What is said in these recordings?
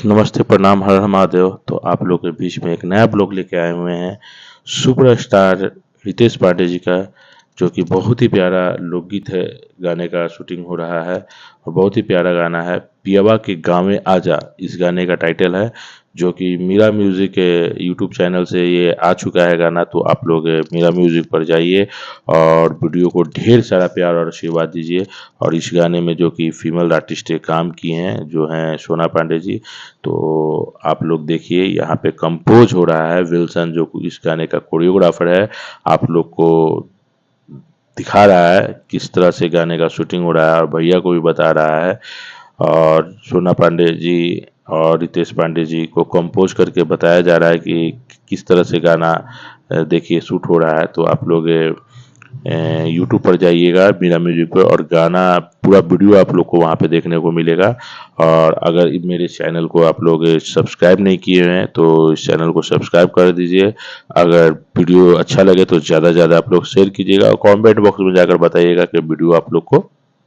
नमस्ते, प्रणाम, हर हर महादेव। तो आप लोग के बीच में एक नया ब्लॉग लेके आए हुए हैं सुपरस्टार रितेश पांडे जी का, जो कि बहुत ही प्यारा लोकगीत है। गाने का शूटिंग हो रहा है और बहुत ही प्यारा गाना है। पियवा के गाँवे आजा इस गाने का टाइटल है, जो कि मीरा म्यूजिक के यूट्यूब चैनल से ये आ चुका है गाना। तो आप लोग मीरा म्यूजिक पर जाइए और वीडियो को ढेर सारा प्यार और आशीर्वाद दीजिए। और इस गाने में जो कि फीमेल आर्टिस्ट काम किए हैं, जो हैं सोना पांडे जी, तो आप लोग देखिए यहाँ पे कंपोज हो रहा है विल्सन, जो इस गाने का कोरियोग्राफर है। आप लोग को दिखा रहा है किस तरह से गाने का शूटिंग हो रहा है और भैया को भी बता रहा है। और सोना पांडे जी और रितेश पांडे जी को कंपोज करके बताया जा रहा है कि किस तरह से गाना देखिए शूट हो रहा है। तो आप लोग यूट्यूब पर जाइएगा मीरा म्यूजिक पर, और गाना पूरा वीडियो आप लोग को वहाँ पे देखने को मिलेगा। और अगर मेरे चैनल को आप लोग सब्सक्राइब नहीं किए हैं तो इस चैनल को सब्सक्राइब कर दीजिए। अगर वीडियो अच्छा लगे तो ज़्यादा से ज़्यादा आप लोग शेयर कीजिएगा और कमेंट बॉक्स में जाकर बताइएगा कि वीडियो आप लोग को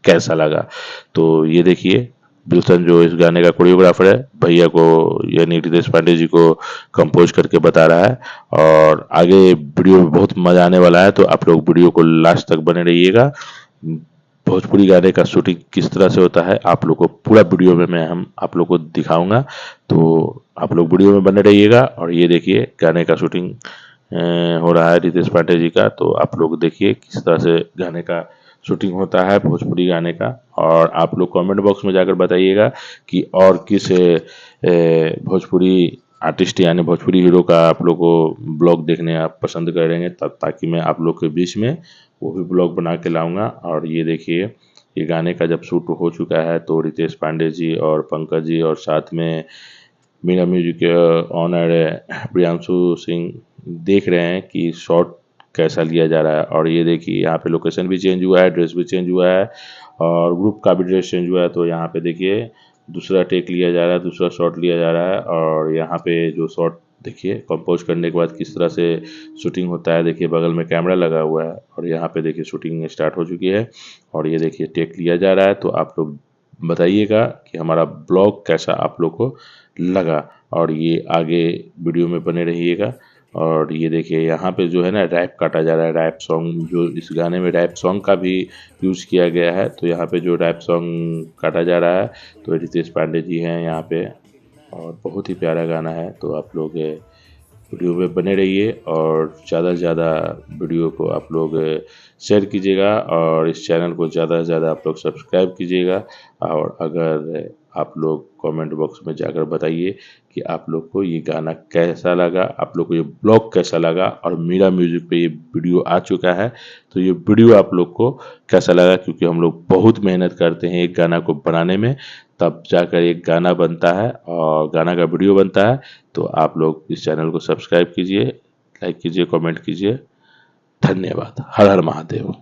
कैसा लगा। तो ये देखिए विल्सन जो इस गाने का कोरियोग्राफर है, भैया को यानी रितेश पांडे जी को कंपोज करके बता रहा है। और आगे वीडियो में बहुत मजा आने वाला है, तो आप लोग वीडियो को लास्ट तक बने रहिएगा। भोजपुरी गाने का शूटिंग किस तरह से होता है आप लोग को पूरा वीडियो में हम आप लोग को दिखाऊंगा। तो आप लोग वीडियो में बने रहिएगा। और ये देखिए गाने का शूटिंग हो रहा है रितेश पांडे जी का। तो आप लोग देखिए किस तरह से गाने का शूटिंग होता है भोजपुरी गाने का। और आप लोग कमेंट बॉक्स में जाकर बताइएगा कि और किस भोजपुरी आर्टिस्ट यानी भोजपुरी हीरो का आप लोग को ब्लॉग देखने आप पसंद करेंगे, तब ताकि मैं आप लोग के बीच में वो भी ब्लॉग बना के लाऊंगा। और ये देखिए ये गाने का जब शूट हो चुका है तो रितेश पांडे जी और पंकज जी और साथ में मीरा म्यूजिक के ऑनर प्रियांशु सिंह देख रहे हैं कि शॉट कैसा लिया जा रहा है। और ये देखिए यहाँ पे लोकेशन भी चेंज हुआ है, ड्रेस भी चेंज हुआ है और ग्रुप का भी ड्रेस चेंज हुआ है। तो यहाँ पे देखिए दूसरा टेक लिया जा रहा है, दूसरा शॉट लिया जा रहा है। और यहाँ पे जो शॉट देखिए कंपोज करने के बाद किस तरह से शूटिंग होता है, देखिए बगल में कैमरा लगा हुआ है और यहाँ पे देखिए शूटिंग स्टार्ट हो चुकी है। और ये देखिए टेक लिया जा रहा है। तो आप लोग बताइएगा कि हमारा ब्लॉग कैसा आप लोग को लगा, और ये आगे वीडियो में बने रहिएगा। और ये देखिए यहाँ पे जो है ना रैप काटा जा रहा है, रैप सॉन्ग, जो इस गाने में रैप सॉन्ग का भी यूज किया गया है। तो यहाँ पे जो रैप सॉन्ग काटा जा रहा है तो रितेश पांडे जी हैं यहाँ पे, और बहुत ही प्यारा गाना है। तो आप लोग वीडियो में बने रहिए और ज़्यादा से ज़्यादा वीडियो को आप लोग शेयर कीजिएगा और इस चैनल को ज़्यादा से ज़्यादा आप लोग सब्सक्राइब कीजिएगा। और अगर आप लोग कमेंट बॉक्स में जाकर बताइए कि आप लोग को ये गाना कैसा लगा, आप लोग को ये ब्लॉग कैसा लगा। और मीरा म्यूजिक पे ये वीडियो आ चुका है, तो ये वीडियो आप लोग को कैसा लगा, क्योंकि हम लोग बहुत मेहनत करते हैं एक गाना को बनाने में, तब जाकर एक गाना बनता है और गाना का वीडियो बनता है। तो आप लोग इस चैनल को सब्सक्राइब कीजिए, लाइक कीजिए, कमेंट कीजिए। धन्यवाद। हर हर महादेव।